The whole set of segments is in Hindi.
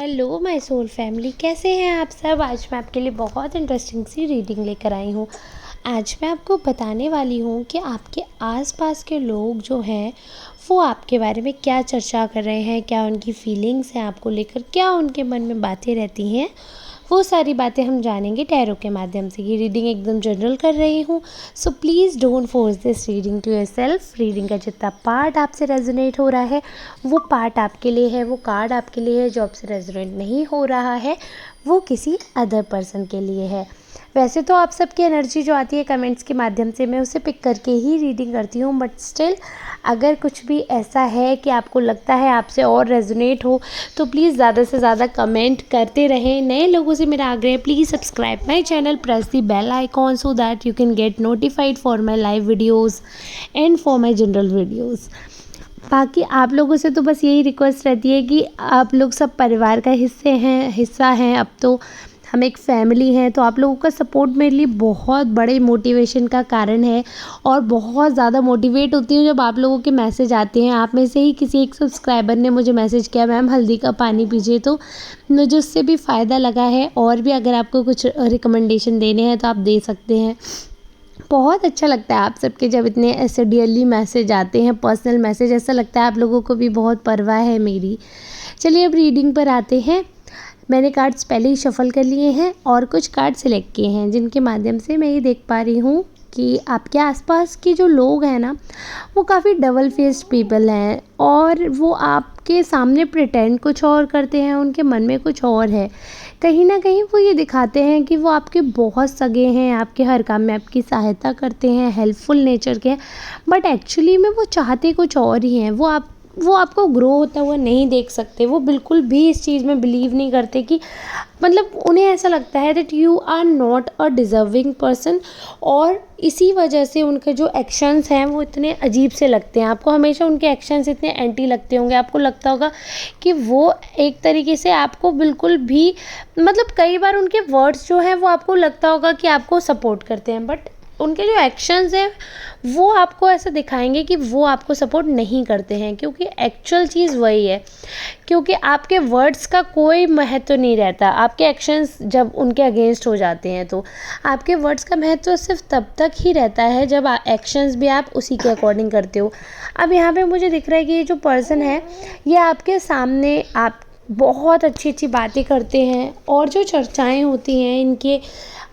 हेलो माय सोल फैमिली, कैसे हैं आप सब। आज मैं आपके लिए बहुत इंटरेस्टिंग सी रीडिंग लेकर आई हूँ। आज मैं आपको बताने वाली हूँ कि आपके आसपास के लोग जो हैं वो आपके बारे में क्या चर्चा कर रहे हैं, क्या उनकी फीलिंग्स हैं आपको लेकर, क्या उनके मन में बातें रहती हैं। वो सारी बातें हम जानेंगे टैरो के माध्यम से। ये रीडिंग एकदम जनरल कर रही हूँ, so please don't force this reading to yourself. Reading का जितना पार्ट आपसे रेजोनेट हो रहा है वो पार्ट आपके लिए है, वो कार्ड आपके लिए है। जो आपसे रेजोनेट नहीं हो रहा है वो किसी अदर पर्सन के लिए है। वैसे तो आप सबकी एनर्जी जो आती है कमेंट्स के माध्यम से मैं उसे पिक करके ही रीडिंग करती हूँ, बट स्टिल अगर कुछ भी ऐसा है कि आपको लगता है आपसे और रेजोनेट हो तो प्लीज़ ज़्यादा से ज़्यादा कमेंट करते रहें। नए लोगों से मेरा आग्रह है, please subscribe my channel, press the bell icon so that you can get notified for my live videos and for my general videos. बाकी आप लोगों से तो बस यही रिक्वेस्ट रहती है कि आप लोग सब परिवार का हिस्सा हैं। अब तो हम एक फैमिली हैं, तो आप लोगों का सपोर्ट मेरे लिए बहुत बड़े मोटिवेशन का कारण है और बहुत ज़्यादा मोटिवेट होती हूँ जब आप लोगों के मैसेज आते हैं। आप में से ही किसी एक सब्सक्राइबर ने मुझे मैसेज किया, मैम हल्दी का पानी पीजिए, तो मुझे उससे भी फ़ायदा लगा है। और भी अगर आपको कुछ रिकमेंडेशन देने हैं तो आप दे सकते हैं। बहुत अच्छा लगता है आप सबके जब इतने ऐसे डियरली मैसेज आते हैं, पर्सनल मैसेज। ऐसा लगता है आप लोगों को भी बहुत परवाह है मेरी। चलिए अब रीडिंग पर आते हैं। मैंने कार्ड्स पहले ही शफ़ल कर लिए हैं और कुछ कार्ड सिलेक्ट किए हैं जिनके माध्यम से मैं ये देख पा रही हूँ कि आपके आसपास के जो लोग हैं ना वो काफ़ी डबल फेस्ड पीपल हैं और वो आपके सामने प्रिटेंड कुछ और करते हैं, उनके मन में कुछ और है। कहीं ना कहीं वो ये दिखाते हैं कि वो आपके बहुत सगे हैं, आपके हर काम में आपकी सहायता करते हैं, हेल्पफुल नेचर के हैं, बट एक्चुअली में वो चाहते कुछ और ही हैं। वो आपको ग्रो होता हुआ नहीं देख सकते। वो बिल्कुल भी इस चीज़ में बिलीव नहीं करते कि मतलब उन्हें ऐसा लगता है that you are not a deserving person, और इसी वजह से उनके जो एक्शंस हैं वो इतने अजीब से लगते हैं आपको। हमेशा उनके एक्शंस इतने एंटी लगते होंगे, आपको लगता होगा कि वो एक तरीके से आपको बिल्कुल भी मतलब कई बार उनके वर्ड्स जो हैं वो आपको लगता होगा कि आपको सपोर्ट करते हैं, बट उनके जो एक्शंस हैं वो आपको ऐसा दिखाएंगे कि वो आपको सपोर्ट नहीं करते हैं, क्योंकि एक्चुअल चीज़ वही है। क्योंकि आपके वर्ड्स का कोई महत्व नहीं रहता, आपके एक्शंस जब उनके अगेंस्ट हो जाते हैं तो आपके वर्ड्स का महत्व सिर्फ तब तक ही रहता है जब एक्शंस भी आप उसी के अकॉर्डिंग करते हो। अब यहाँ पे मुझे दिख रहा है कि ये जो पर्सन है ये आपके सामने आप बहुत अच्छी अच्छी बातें करते हैं और जो चर्चाएँ होती हैं इनके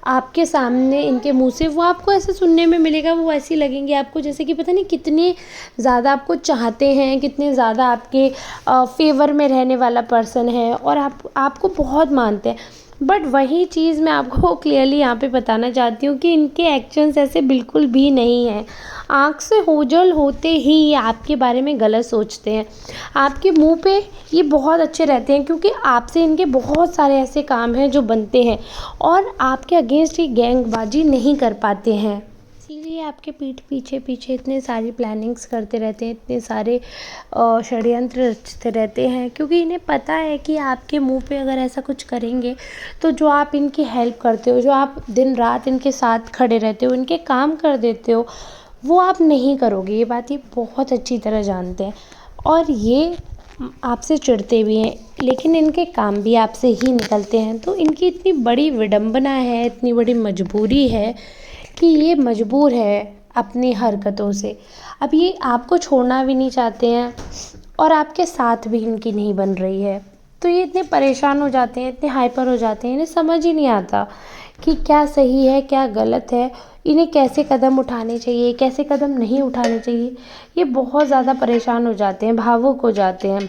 आपके सामने इनके मुंह से वो आपको ऐसे सुनने में मिलेगा, वो ऐसी लगेंगी आपको जैसे कि पता नहीं कितने ज़्यादा आपको चाहते हैं, कितने ज़्यादा आपके फेवर में रहने वाला पर्सन है और आपको बहुत मानते हैं। बट वही चीज़ मैं आपको क्लियरली यहाँ पे बताना चाहती हूँ कि इनके एक्शंस ऐसे बिल्कुल भी नहीं हैं। आँख से ओझल होते ही ये आपके बारे में गलत सोचते हैं। आपके मुंह पे ये बहुत अच्छे रहते हैं क्योंकि आपसे इनके बहुत सारे ऐसे काम हैं जो बनते हैं और आपके अगेंस्ट ये गैंगबाजी नहीं कर पाते हैं। इसीलिए आपके पीठ पीछे पीछे इतने सारी प्लानिंग्स करते रहते हैं, इतने सारे षड्यंत्र रचते रहते हैं, क्योंकि इन्हें पता है कि आपके मुंह पे अगर ऐसा कुछ करेंगे तो जो आप इनकी हेल्प करते हो, जो आप दिन रात इनके साथ खड़े रहते हो, इनके काम कर देते हो, वो आप नहीं करोगे। ये बात ये बहुत अच्छी तरह जानते हैं और ये आपसे चिढ़ते भी हैं, लेकिन इनके काम भी आपसे ही निकलते हैं। तो इनकी इतनी बड़ी विडंबना है, इतनी बड़ी मजबूरी है कि ये मजबूर है अपनी हरकतों से। अब ये आपको छोड़ना भी नहीं चाहते हैं और आपके साथ भी इनकी नहीं बन रही है, तो ये इतने परेशान हो जाते हैं, इतने हाइपर हो जाते हैं, इन्हें समझ ही नहीं आता कि क्या सही है क्या गलत है, इन्हें कैसे कदम उठाने चाहिए कैसे कदम नहीं उठाने चाहिए। ये बहुत ज़्यादा परेशान हो जाते हैं, भावुक हो जाते हैं।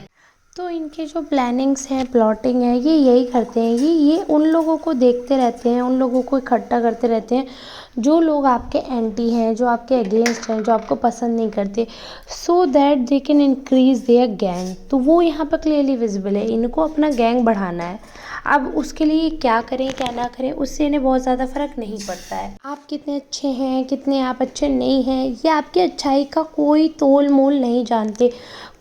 तो इनके जो प्लानिंग्स हैं, प्लॉटिंग है, ये यही करते हैं। ये उन लोगों को देखते रहते हैं, उन लोगों को इकट्ठा करते रहते हैं जो लोग आपके एंटी हैं, जो आपके अगेंस्ट हैं, जो आपको पसंद नहीं करते, so that they can increase their gang. तो वो यहाँ पर क्लियरली विजिबल है, इनको अपना गैंग बढ़ाना है। अब उसके लिए क्या करें क्या ना करें उससे इन्हें बहुत ज़्यादा फ़र्क नहीं पड़ता है। आप कितने अच्छे हैं कितने आप अच्छे नहीं हैं, ये आपकी अच्छाई का कोई तोल मोल नहीं जानते।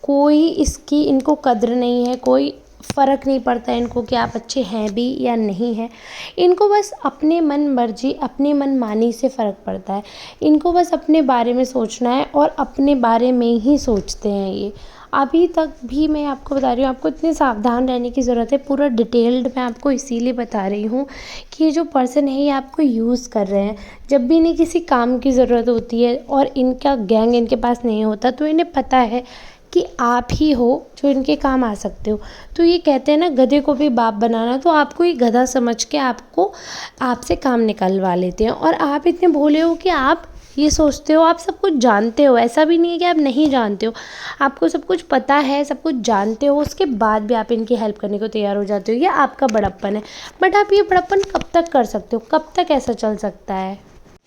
कोई इसकी इनको कद्र नहीं है, कोई फ़र्क नहीं पड़ता इनको कि आप अच्छे हैं भी या नहीं हैं। इनको बस अपने मन मर्जी अपने मन मानी से फ़र्क पड़ता है। इनको बस अपने बारे में सोचना है और अपने बारे में ही सोचते हैं ये। अभी तक भी मैं आपको बता रही हूँ, आपको इतने सावधान रहने की ज़रूरत है। पूरा डिटेल्ड मैं आपको इसीलिए बता रही हूँ कि ये जो पर्सन है ये आपको यूज़ कर रहे हैं। जब भी इन्हें किसी काम की ज़रूरत होती है और इनका गैंग इनके पास नहीं होता, तो इन्हें पता है कि आप ही हो जो इनके काम आ सकते हो। तो ये कहते हैं ना, गधे को भी बाप बनाना, तो आपको ये गधा समझ के आपसे काम निकलवा लेते हैं। और आप इतने भोले हो कि आप ये सोचते हो आप सब कुछ जानते हो। ऐसा भी नहीं है कि आप नहीं जानते हो, आपको सब कुछ पता है, सब कुछ जानते हो, उसके बाद भी आप इनकी हेल्प करने को तैयार हो जाते हो। ये आपका बड़प्पन है। बट आप ये बड़प्पन कब तक कर सकते हो, कब तक ऐसा चल सकता है?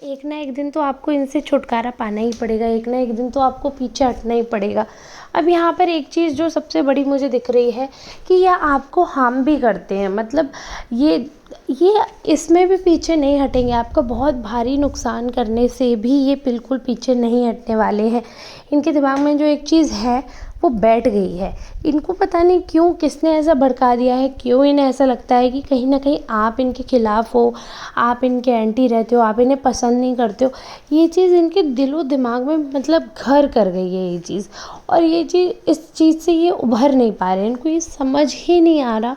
एक ना एक दिन तो आपको इनसे छुटकारा पाना ही पड़ेगा, एक ना एक दिन तो आपको पीछे हटना ही पड़ेगा। अब यहाँ पर एक चीज़ जो सबसे बड़ी मुझे दिख रही है कि ये आपको हार्म भी करते हैं। मतलब ये इसमें भी पीछे नहीं हटेंगे, आपका बहुत भारी नुकसान करने से भी ये बिल्कुल पीछे नहीं हटने वाले हैं। इनके दिमाग में जो एक चीज़ है वो बैठ गई है। इनको पता नहीं क्यों किसने ऐसा भड़का दिया है, क्यों इन्हें ऐसा लगता है कि कहीं ना कहीं आप इनके खिलाफ़ हो, आप इनके एंटी रहते हो, आप इन्हें पसंद नहीं करते हो। ये चीज़ इनके दिलो दिमाग में मतलब घर कर गई है ये चीज़। और ये चीज़, इस चीज़ से ये उभर नहीं पा रहे हैं। इनको ये समझ ही नहीं आ रहा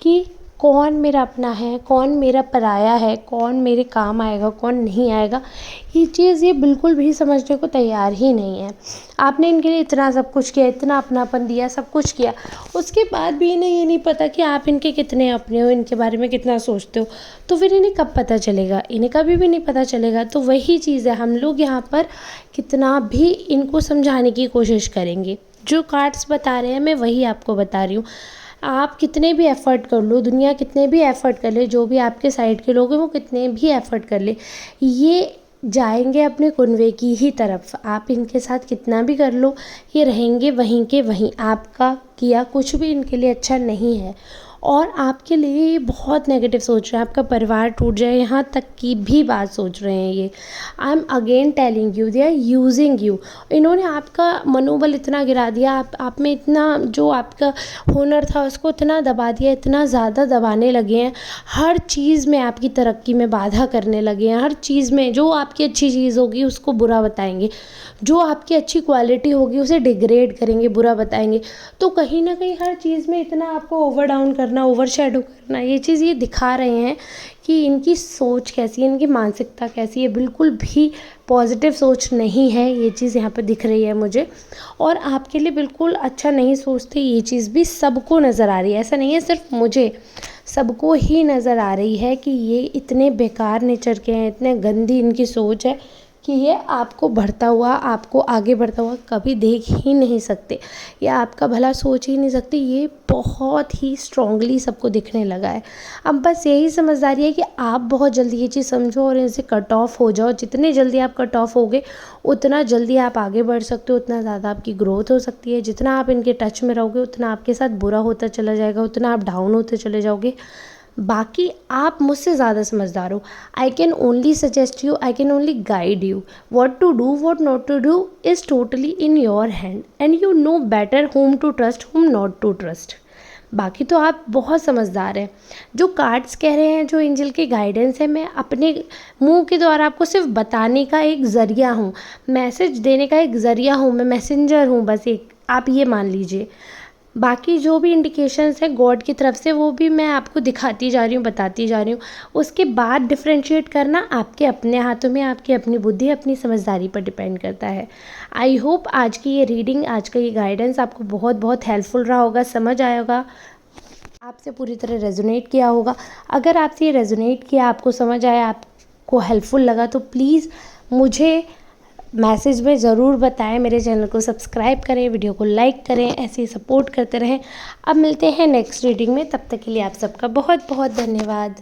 कि कौन मेरा अपना है, कौन मेरा पराया है, कौन मेरे काम आएगा, कौन नहीं आएगा। ये चीज़ ये बिल्कुल भी समझने को तैयार ही नहीं है। आपने इनके लिए इतना सब कुछ किया, इतना अपनापन दिया, सब कुछ किया, उसके बाद भी इन्हें ये नहीं पता कि आप इनके कितने अपने हो, इनके बारे में कितना सोचते हो। तो फिर इन्हें कब पता चलेगा? इन्हें कभी भी नहीं पता चलेगा। तो वही चीज़ है, हम लोग यहाँ पर कितना भी इनको समझाने की कोशिश करेंगे, जो कार्ड्स बता रहे हैं मैं वही आपको बता रही हूँ। आप कितने भी एफ़र्ट कर लो, दुनिया कितने भी एफ़र्ट कर ले, जो भी आपके साइड के लोग हैं वो कितने भी एफ़र्ट कर ले, ये जाएंगे अपने कुनबे की ही तरफ। आप इनके साथ कितना भी कर लो, ये रहेंगे वहीं के वहीं। आपका किया कुछ भी इनके लिए अच्छा नहीं है और आपके लिए ये बहुत नेगेटिव सोच रहे हैं। आपका परिवार टूट जाए यहाँ तक की भी बात सोच रहे हैं ये। I am again telling you, they are using you. इन्होंने आपका मनोबल इतना गिरा दिया, आप में इतना जो आपका हुनर था उसको इतना दबा दिया, इतना ज़्यादा दबाने लगे हैं। हर चीज़ में आपकी तरक्की में बाधा करने लगे हैं। हर चीज़ में जो आपकी अच्छी चीज़ होगी उसको बुरा बताएंगे, जो आपकी अच्छी क्वालिटी होगी उसे डिग्रेड करेंगे, बुरा बताएंगे। तो कहीं ना कहीं हर चीज़ में इतना आपको ओवर डाउन करना, ओवर शैडो करना, ये चीज़ ये दिखा रहे हैं कि इनकी सोच कैसी है, इनकी मानसिकता कैसी है। बिल्कुल भी पॉजिटिव सोच नहीं है, ये चीज़ यहाँ पर दिख रही है मुझे। और आपके लिए बिल्कुल अच्छा नहीं सोचते, ये चीज़ भी सबको नज़र आ रही है। ऐसा नहीं है सिर्फ मुझे, सबको ही नज़र आ रही है कि ये इतने बेकार नेचर के हैं, इतने गंदी इनकी सोच है कि ये आपको बढ़ता हुआ, आपको आगे बढ़ता हुआ कभी देख ही नहीं सकते, या आपका भला सोच ही नहीं सकते। ये बहुत ही स्ट्रांगली सबको दिखने लगा है। अब बस यही समझदारी है कि आप बहुत जल्दी ये चीज़ समझो और इनसे कट ऑफ हो जाओ। जितने जल्दी आप कट ऑफ होगे उतना जल्दी आप आगे बढ़ सकते हो, उतना ज़्यादा आपकी ग्रोथ हो सकती है। जितना आप इनके टच में रहोगे उतना आपके साथ बुरा होता चला जाएगा, उतना आप डाउन होते चले जाओगे। बाकी आप मुझसे ज़्यादा समझदार हो। I can only suggest you, I can only guide you. What to do, what not to do is totally in your hand and you know better whom to trust, whom not to trust. बाकी तो आप बहुत समझदार हैं। जो कार्ड्स कह रहे हैं, जो एंजल की गाइडेंस है, मैं अपने मुंह के द्वारा आपको सिर्फ बताने का एक ज़रिया हूँ, मैसेज देने का एक ज़रिया हूँ, मैं मैसेंजर हूँ बस एक, आप ये मान लीजिए। बाकी जो भी इंडिकेशंस है गॉड की तरफ से वो भी मैं आपको दिखाती जा रही हूँ, बताती जा रही हूँ। उसके बाद डिफ्रेंशिएट करना आपके अपने हाथों में, आपकी अपनी बुद्धि, अपनी समझदारी पर डिपेंड करता है। आई होप आज की ये रीडिंग, आज का ये गाइडेंस आपको बहुत बहुत हेल्पफुल रहा होगा, समझ आया होगा, आपसे पूरी तरह रेजोनेट किया होगा। अगर आपसे ये रेजोनेट किया, आपको समझ आया, आपको हेल्पफुल लगा, तो प्लीज़ मुझे मैसेज में ज़रूर बताएं। मेरे चैनल को सब्सक्राइब करें, वीडियो को लाइक करें, ऐसे ही सपोर्ट करते रहें। अब मिलते हैं नेक्स्ट रीडिंग में, तब तक के लिए आप सबका बहुत बहुत धन्यवाद।